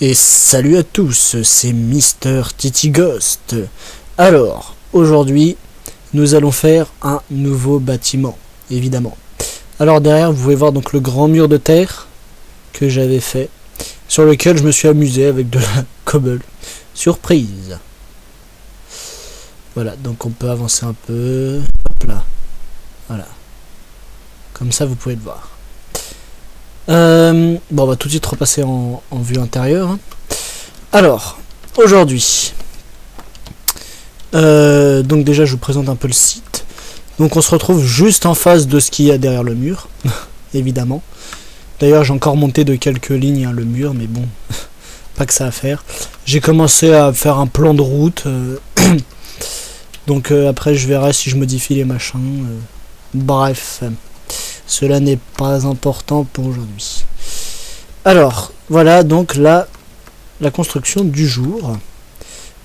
Et salut à tous, c'est Mister Titi Ghost. Alors, aujourd'hui, nous allons faire un nouveau bâtiment, évidemment. Alors derrière, vous pouvez voir donc le grand mur de terre que j'avais fait, sur lequel je me suis amusé avec de la cobble. Surprise. Voilà, donc on peut avancer un peu. Hop là. Voilà. Comme ça, vous pouvez le voir. Bon, on va tout de suite repasser en vue intérieure. Alors, aujourd'hui, donc déjà je vous présente un peu le site. Donc on se retrouve juste en face de ce qu'il y a derrière le mur, évidemment. D'ailleurs j'ai encore monté de quelques lignes le mur, mais bon, pas que ça à faire. J'ai commencé à faire un plan de route, donc après je verrai si je modifie les machins. Bref. Cela n'est pas important pour aujourd'hui. Alors, voilà donc la construction du jour.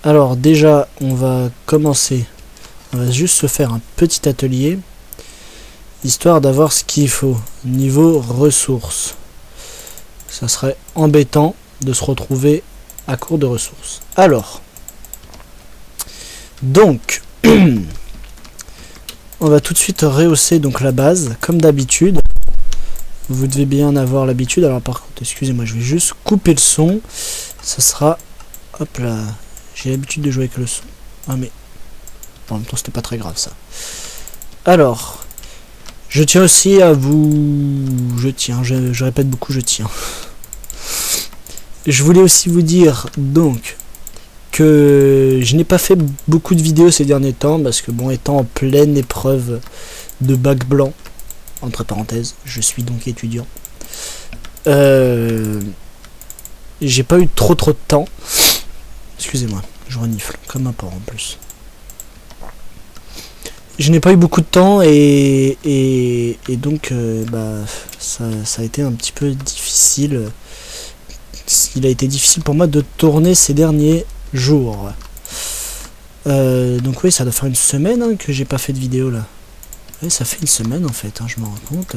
Alors déjà, on va commencer. On va juste se faire un petit atelier, histoire d'avoir ce qu'il faut. Niveau ressources. Ça serait embêtant de se retrouver à court de ressources. Alors, donc... on va tout de suite rehausser donc la base, comme d'habitude. Vous devez bien avoir l'habitude. Alors par contre, excusez-moi, je vais juste couper le son. Ça sera... Hop là. J'ai l'habitude de jouer avec le son. Ah mais... En même temps, c'était pas très grave ça. Alors... Je tiens aussi à vous... je répète beaucoup, je tiens. Je voulais aussi vous dire, donc... que je n'ai pas fait beaucoup de vidéos ces derniers temps parce que bon, étant en pleine épreuve de bac blanc, entre parenthèses, je suis donc étudiant, j'ai pas eu trop de temps. Excusez-moi, je renifle comme un porc en plus. Je n'ai pas eu beaucoup de temps et donc bah ça a été un petit peu difficile. Il a été difficile pour moi de tourner ces derniers jours. Donc oui, ça doit faire une semaine que j'ai pas fait de vidéo là. Ouais, ça fait une semaine en fait, je me rends compte.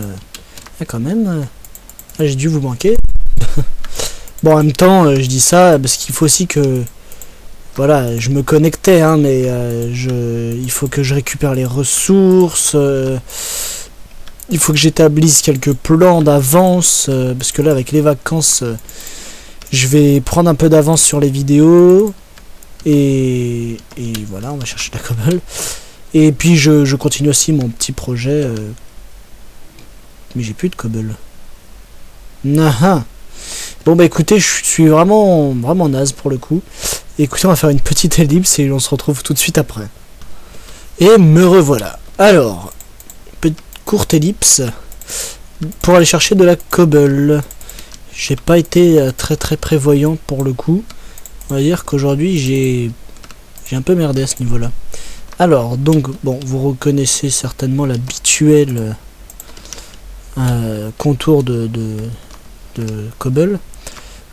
Quand même, j'ai dû vous manquer. Bon, en même temps, je dis ça parce qu'il faut aussi que... Voilà, je me connectais, mais il faut que je récupère les ressources. Il faut que j'établisse quelques plans d'avance. Parce que là, avec les vacances... je vais prendre un peu d'avance sur les vidéos et voilà, on va chercher la cobble. Et puis je continue aussi mon petit projet. Mais j'ai plus de cobble. Naha. Bon bah écoutez, je suis vraiment naze pour le coup. Écoutez, on va faire une petite ellipse et on se retrouve tout de suite après. Et me revoilà. Alors, petite courte ellipse pour aller chercher de la cobble. J'ai pas été très prévoyant pour le coup. On va dire qu'aujourd'hui j'ai un peu merdé à ce niveau là. Alors donc bon, vous reconnaissez certainement l'habituel contour de cobble.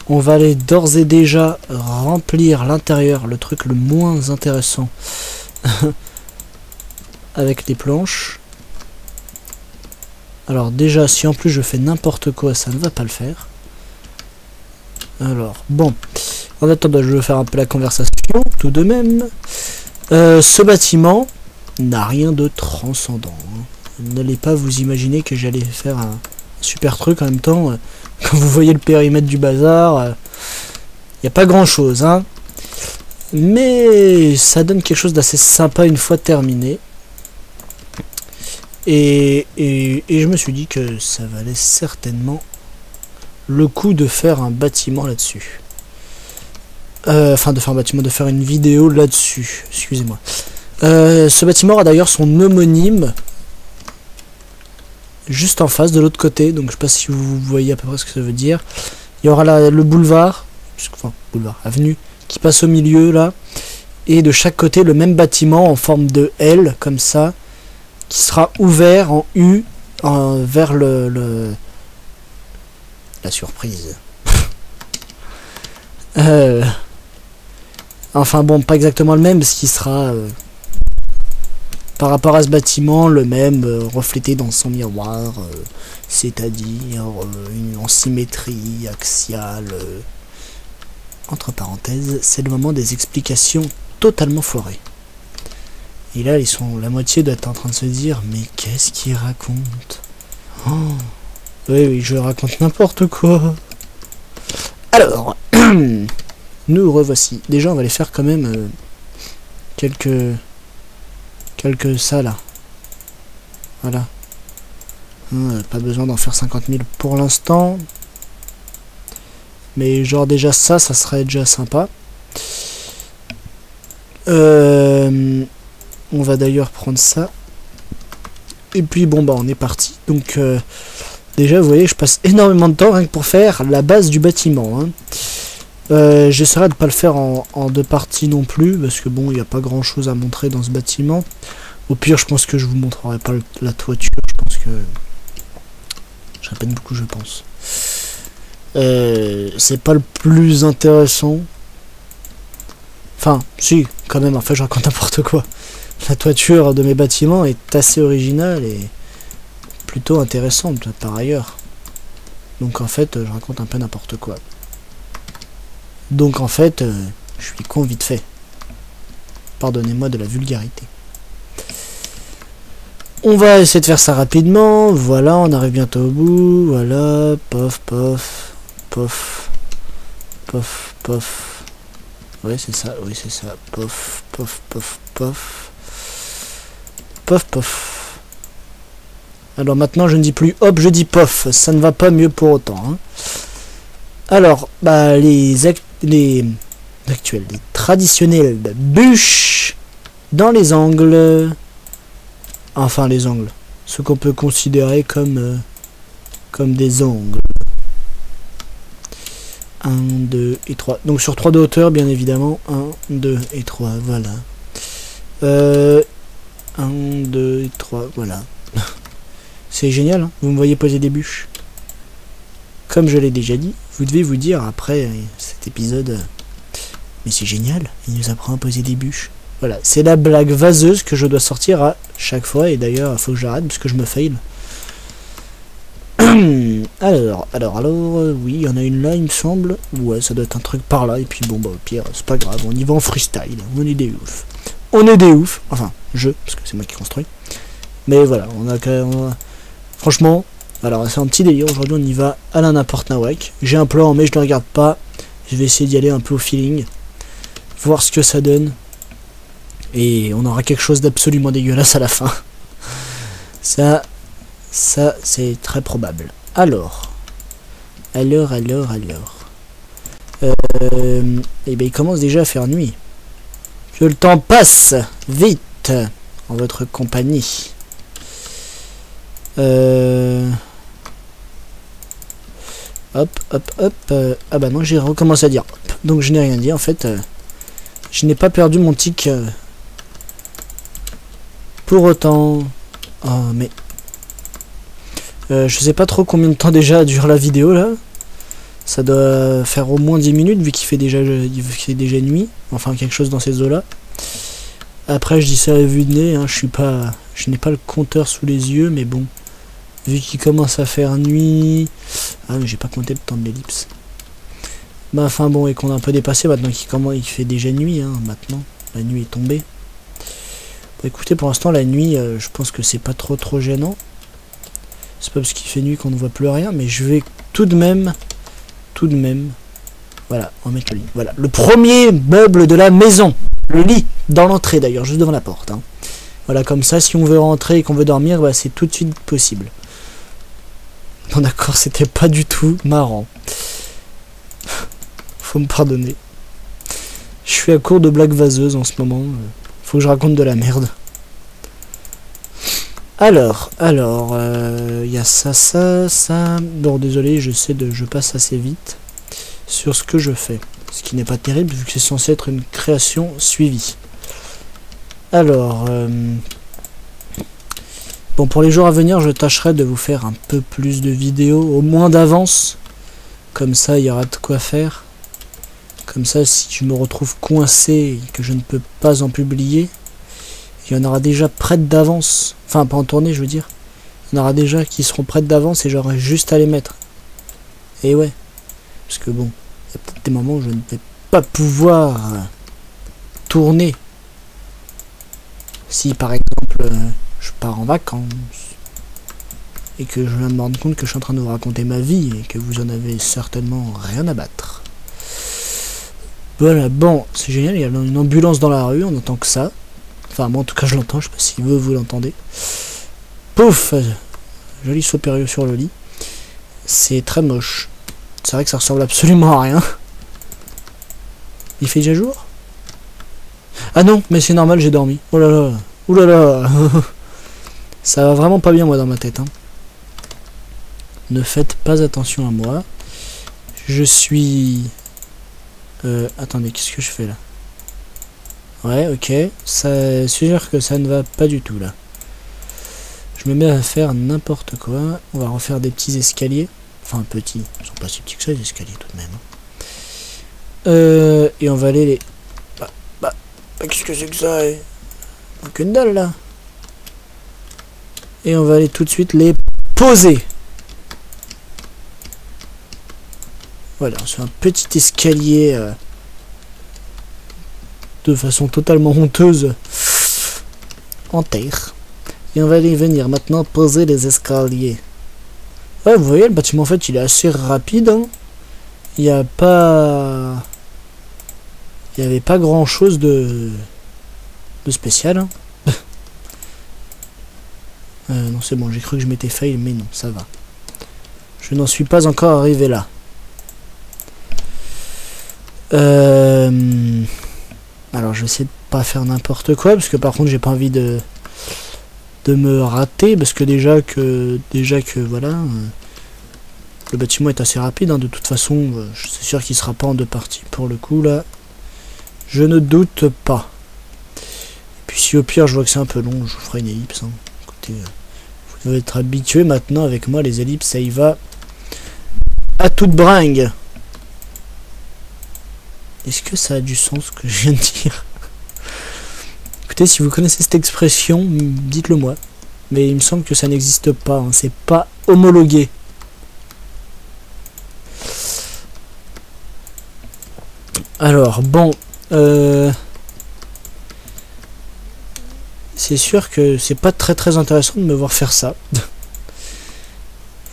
On va aller d'ores et déjà remplir l'intérieur, le truc le moins intéressant, avec les planches. Alors déjà, si en plus je fais n'importe quoi, ça ne va pas le faire. Alors, bon, en attendant, je vais faire un peu la conversation, tout de même. Ce bâtiment n'a rien de transcendant. N'allez pas vous imaginer que j'allais faire un super truc en même temps. Quand vous voyez le périmètre du bazar, il n'y a pas grand chose, mais ça donne quelque chose d'assez sympa une fois terminé. Et je me suis dit que ça valait certainement le coup de faire un bâtiment là-dessus. Enfin, de faire un bâtiment, de faire une vidéo là-dessus. Excusez-moi. Ce bâtiment aura d'ailleurs son homonyme juste en face, de l'autre côté. Donc, je sais pas si vous voyez à peu près ce que ça veut dire. Il y aura le boulevard, enfin, boulevard, avenue, qui passe au milieu, là. Et de chaque côté, le même bâtiment en forme de L, comme ça, qui sera ouvert en U vers la surprise. Enfin bon, pas exactement le même, parce qu'il sera par rapport à ce bâtiment le même, reflété dans son miroir, c'est-à-dire en symétrie axiale, entre parenthèses, c'est le moment des explications totalement foirées. Et là, ils sont la moitié doit être en train de se dire, mais qu'est-ce qu'il raconte? Oh. Oui, je raconte n'importe quoi. Alors, nous revoici. Déjà, on va les faire quand même quelques ça là. Voilà. Pas besoin d'en faire 50 000 pour l'instant. Mais genre déjà ça serait déjà sympa. On va d'ailleurs prendre ça. Et puis bon bah on est parti. Donc déjà vous voyez je passe énormément de temps rien que pour faire la base du bâtiment. Hein. J'essaierai de pas le faire en deux parties non plus. Parce que bon il n'y a pas grand chose à montrer dans ce bâtiment. Au pire je pense que je vous montrerai pas la toiture. Je pense que... je répète beaucoup je pense. C'est pas le plus intéressant. Enfin, si, quand même, en fait, je raconte n'importe quoi. La toiture de mes bâtiments est assez originale et plutôt intéressante, par ailleurs. Donc, en fait, je raconte un peu n'importe quoi. Donc, en fait, je suis con vite fait. Pardonnez-moi de la vulgarité. On va essayer de faire ça rapidement. Voilà, on arrive bientôt au bout. Voilà, pof, pof. Pof, pof, pof. Ouais, c'est ça, oui, c'est ça. Pof, pof, pof, pof. Pof, pof. Alors maintenant, je ne dis plus hop, je dis pof. Ça ne va pas mieux pour autant. Hein. Alors, bah, les traditionnelles bûches dans les angles. Enfin, les angles. Ce qu'on peut considérer comme des angles. 1, 2 et 3. Donc sur 3 de hauteur, bien évidemment. 1, 2 et 3, voilà. 1, 2 et 3, voilà. C'est génial, hein, vous me voyez poser des bûches. Comme je l'ai déjà dit, vous devez vous dire après cet épisode, mais c'est génial, il nous apprend à poser des bûches. Voilà, c'est la blague vaseuse que je dois sortir à chaque fois, et d'ailleurs, il faut que j'arrête parce que je me fail. Alors, oui, il y en a une là, il me semble. Ouais, ça doit être un truc par là. Et puis bon, bah au pire, c'est pas grave, on y va en freestyle. On est des oufs. On est des oufs. Enfin, parce que c'est moi qui construis. Mais voilà, franchement, alors c'est un petit délire. Aujourd'hui, on y va à la n'importe nawak. J'ai un plan, mais je ne le regarde pas. Je vais essayer d'y aller un peu au feeling. Voir ce que ça donne. Et on aura quelque chose d'absolument dégueulasse à la fin. Ça, c'est très probable. Alors. Et ben il commence déjà à faire nuit. Que le temps passe vite en votre compagnie. Hop. Ah bah non, j'ai recommencé à dire hop. Donc je n'ai rien dit en fait. Je n'ai pas perdu mon tic. Pour autant. Oh mais. Je sais pas trop combien de temps déjà dure la vidéo là. Ça doit faire au moins 10 minutes vu qu'il fait déjà nuit. Enfin quelque chose dans ces eaux là. Après je dis ça à vue de nez, hein, je n'ai pas le compteur sous les yeux, mais bon. Vu qu'il commence à faire nuit. Ah mais j'ai pas compté le temps de l'ellipse. Bah enfin bon, et qu'on a un peu dépassé maintenant il fait déjà nuit, hein, maintenant. La nuit est tombée. Bon, écoutez, pour l'instant la nuit, je pense que c'est pas trop gênant. C'est pas parce qu'il fait nuit qu'on ne voit plus rien, mais je vais tout de même, voilà, on va mettre le lit. Voilà, le premier meuble de la maison, le lit, dans l'entrée d'ailleurs, juste devant la porte. Hein. Voilà, comme ça, si on veut rentrer et qu'on veut dormir, bah, c'est tout de suite possible. Non d'accord, c'était pas du tout marrant. Faut me pardonner. Je suis à court de blagues vaseuses en ce moment. Faut que je raconte de la merde. Alors, il y a ça. Bon, désolé, je passe assez vite sur ce que je fais. Ce qui n'est pas terrible, vu que c'est censé être une création suivie. Alors, bon, pour les jours à venir, je tâcherai de vous faire un peu plus de vidéos, au moins d'avance. Comme ça, il y aura de quoi faire. Comme ça, si je me retrouve coincé et que je ne peux pas en publier, il y en aura déjà prêtes d'avance. Enfin, pas en tournée, je veux dire. Il y en aura déjà qui seront prêtes d'avance et j'aurai juste à les mettre. Et ouais. Parce que bon, il y a peut-être des moments où je ne vais pas pouvoir tourner si par exemple je pars en vacances et que je viens de me rendre compte que je suis en train de vous raconter ma vie et que vous en avez certainement rien à battre. Voilà, bon, c'est génial, il y a une ambulance dans la rue, on entend que ça. Enfin, moi en tout cas je l'entends, je sais pas si vous l'entendez. Pouf, joli saut périlleux sur le lit. C'est très moche. C'est vrai que ça ressemble absolument à rien. Il fait déjà jour? Ah non, mais c'est normal, j'ai dormi. Oh là là, ouh là là. Ça va vraiment pas bien moi dans ma tête, hein. Ne faites pas attention à moi. Je suis... attendez, qu'est-ce que je fais là? Ouais, ok. C'est sûr que ça ne va pas du tout là. Je me mets à faire n'importe quoi. On va refaire des petits escaliers. Enfin, petits. Ils sont pas si petits que ça, les escaliers tout de même. Et on va aller les... Bah, qu'est-ce que c'est que ça? Aucune dalle là. Et on va aller tout de suite les poser. Voilà, c'est un petit escalier de façon totalement honteuse en terre. Et on va aller venir maintenant poser les escaliers. Ouais, vous voyez, le bâtiment en fait il est assez rapide. Hein. Il n'y a pas... Il n'y avait pas grand chose de spécial. Hein. Non, c'est bon, j'ai cru que je m'étais fail, mais non, ça va. Je n'en suis pas encore arrivé là. Alors je vais essayer de pas faire n'importe quoi parce que par contre j'ai pas envie de me rater parce que déjà que voilà le bâtiment est assez rapide hein, de toute façon je suis sûr qu'il sera pas en deux parties pour le coup là, je ne doute pas. Et puis si au pire je vois que c'est un peu long, je vous ferai une ellipse hein. Écoutez, vous devez être habitué maintenant avec moi, les ellipses ça y va à toute bringue. Est-ce que ça a du sens ce que je viens de dire? Écoutez, si vous connaissez cette expression, dites-le moi. Mais il me semble que ça n'existe pas, hein. C'est pas homologué. Alors, bon. C'est sûr que c'est pas très intéressant de me voir faire ça.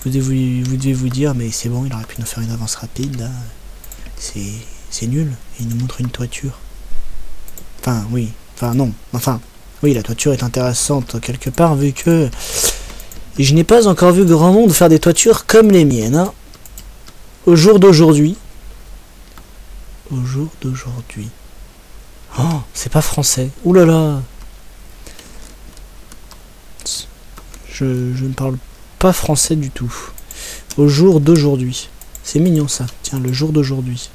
Vous devez vous dire, mais c'est bon, il aurait pu nous faire une avance rapide, là. C'est nul, il nous montre une toiture. Enfin, oui. Enfin, non. Enfin, oui, la toiture est intéressante quelque part, vu que... je n'ai pas encore vu grand monde faire des toitures comme les miennes, hein. Au jour d'aujourd'hui. Au jour d'aujourd'hui. Oh, c'est pas français. Ouh là là. Je ne parle pas français du tout. Au jour d'aujourd'hui. C'est mignon ça. Tiens, le jour d'aujourd'hui.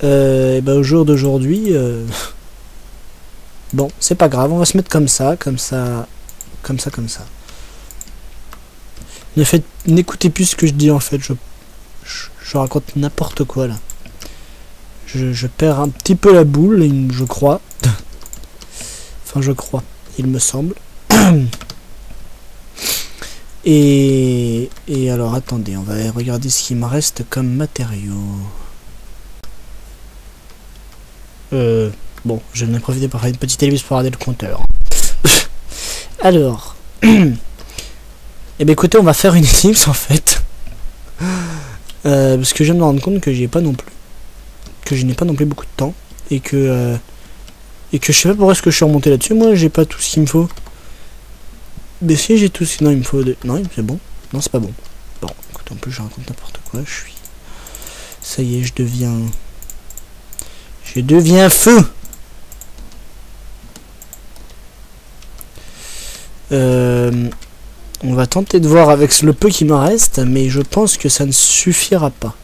Et ben au jour d'aujourd'hui, bon, c'est pas grave, on va se mettre comme ça. N'écoutez plus ce que je dis en fait, je raconte n'importe quoi là. Je perds un petit peu la boule, je crois. Enfin, je crois, il me semble. Et alors, attendez, on va regarder ce qui me reste comme matériaux. Bon, je vais en profiter pour faire une petite ellipse pour regarder le compteur. Alors, eh bien écoutez, on va faire une ellipse en fait. Parce que je viens de me rendre compte que je n'ai pas non plus beaucoup de temps. Et que je sais pas pourquoi est-ce que je suis remonté là-dessus. Moi, j'ai pas tout ce qu'il me faut. Mais si j'ai tout ce... Non, il me faut... Non, c'est bon. Non, c'est pas bon. Bon, écoute, en plus, je raconte n'importe quoi. Ça y est, je deviens feu. On va tenter de voir avec le peu qui me reste, mais je pense que ça ne suffira pas.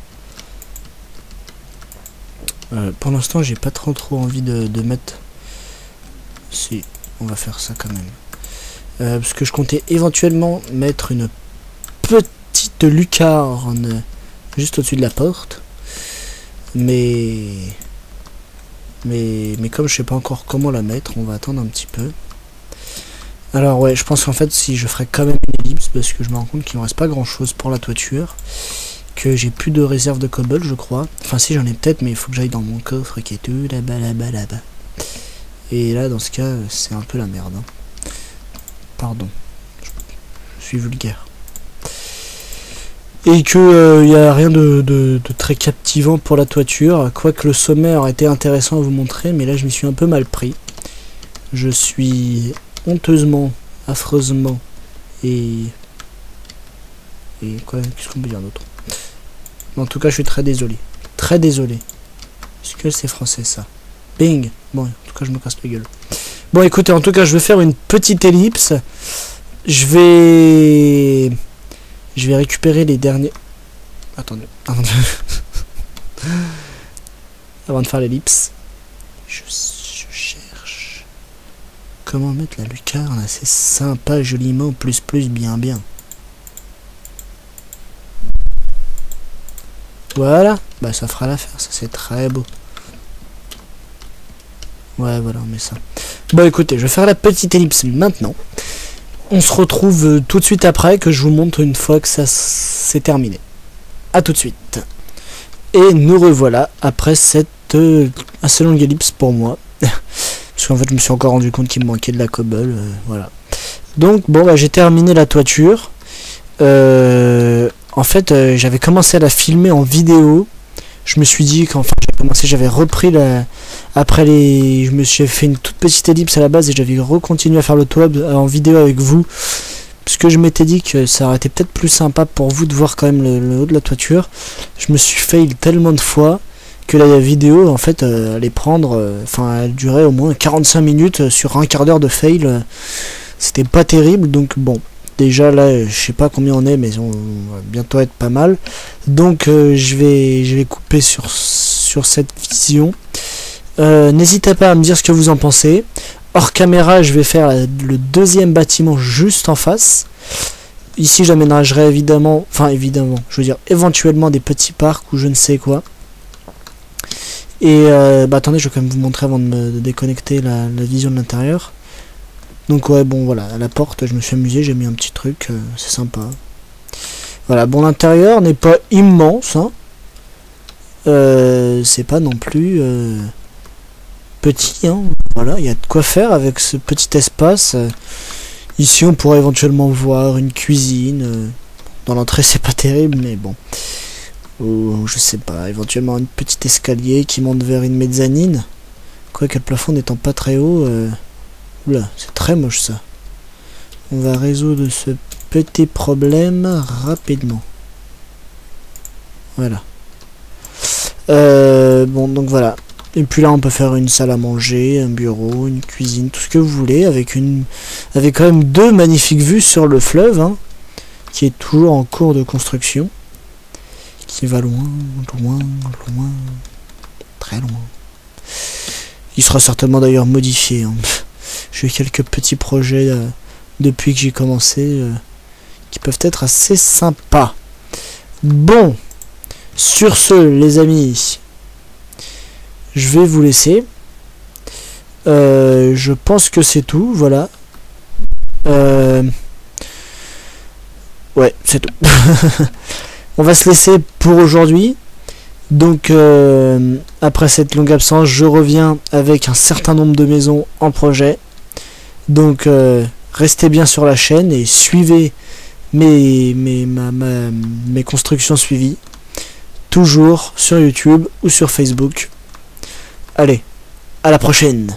Pour l'instant, j'ai pas trop envie de mettre... Si, on va faire ça quand même. Parce que je comptais éventuellement mettre une petite lucarne juste au-dessus de la porte. Mais comme je sais pas encore comment la mettre, on va attendre un petit peu. Alors ouais, je pense qu'en fait si je ferais quand même une ellipse, parce que je me rends compte qu'il me reste pas grand chose pour la toiture. que j'ai plus de réserve de cobble, je crois. Enfin si, j'en ai peut-être, mais il faut que j'aille dans mon coffre qui est tout là-bas, là-bas, là-bas. Et là, dans ce cas, c'est un peu la merde. Hein. Pardon. Je suis vulgaire. Et que il n'y a rien de très captivant pour la toiture. Quoique le sommaire a été intéressant à vous montrer, mais là, je m'y suis un peu mal pris. Je suis honteusement, affreusement et quoi, qu'est-ce qu'on peut dire d'autre? En tout cas, je suis très désolé. Très désolé. Est-ce que c'est français, ça? Bing. Bon, en tout cas, je me casse la gueule. Bon, écoutez, en tout cas, je vais faire une petite ellipse. Je vais récupérer les derniers... Attendez. Avant de faire l'ellipse. Je cherche... Comment mettre la lucarne assez sympa, joliment, plus, bien. Voilà, bah ça fera l'affaire, ça c'est très beau. Ouais, voilà, on met ça. Bon, écoutez, je vais faire la petite ellipse maintenant. On se retrouve tout de suite après, que je vous montre une fois que ça c'est terminé. A tout de suite. Et nous revoilà après cette assez longue ellipse pour moi. Parce qu'en fait, je me suis encore rendu compte qu'il me manquait de la cobble, voilà. Donc, bon, bah j'ai terminé la toiture. En fait, j'avais commencé à la filmer en vidéo. Je me suis dit qu'enfin j'avais repris je me suis fait une toute petite ellipse à la base et j'avais recontinué à faire le toit en vidéo avec vous. Parce que je m'étais dit que ça aurait été peut-être plus sympa pour vous de voir quand même le haut de la toiture. Je me suis fail tellement de fois que la vidéo en fait allait prendre, elle durait au moins 45 minutes sur un quart d'heure de fail. C'était pas terrible, donc bon. Déjà là, je sais pas combien on est, mais on va bientôt être pas mal. Donc je vais couper sur cette vision. N'hésitez pas à me dire ce que vous en pensez. Hors caméra, je vais faire le deuxième bâtiment juste en face. Ici, j'aménagerai évidemment, je veux dire éventuellement des petits parcs ou je ne sais quoi. Et attendez, je vais quand même vous montrer avant de déconnecter la vision de l'intérieur. Donc ouais, bon voilà, à la porte je me suis amusé, j'ai mis un petit truc, c'est sympa. Voilà, bon, l'intérieur n'est pas immense, hein. C'est pas non plus petit, hein. Voilà, il y a de quoi faire avec ce petit espace. Ici on pourrait éventuellement voir une cuisine. Dans l'entrée c'est pas terrible, mais bon. Ou je sais pas, éventuellement un petit escalier qui monte vers une mezzanine. Quoique le plafond n'étant pas très haut... Oula, c'est très moche ça. On va résoudre ce petit problème rapidement. Voilà. Bon, donc voilà. Et puis là, on peut faire une salle à manger, un bureau, une cuisine, tout ce que vous voulez, avec quand même deux magnifiques vues sur le fleuve, hein, qui est toujours en cours de construction, qui va loin, très loin. Il sera certainement d'ailleurs modifié. Hein. J'ai quelques petits projets depuis que j'ai commencé qui peuvent être assez sympas. Bon, sur ce, les amis, je vais vous laisser. Je pense que c'est tout, voilà. Ouais, c'est tout. On va se laisser pour aujourd'hui. Donc après cette longue absence, je reviens avec un certain nombre de maisons en projet. Donc restez bien sur la chaîne et suivez mes constructions suivies. Toujours sur YouTube ou sur Facebook. Allez, à la prochaine!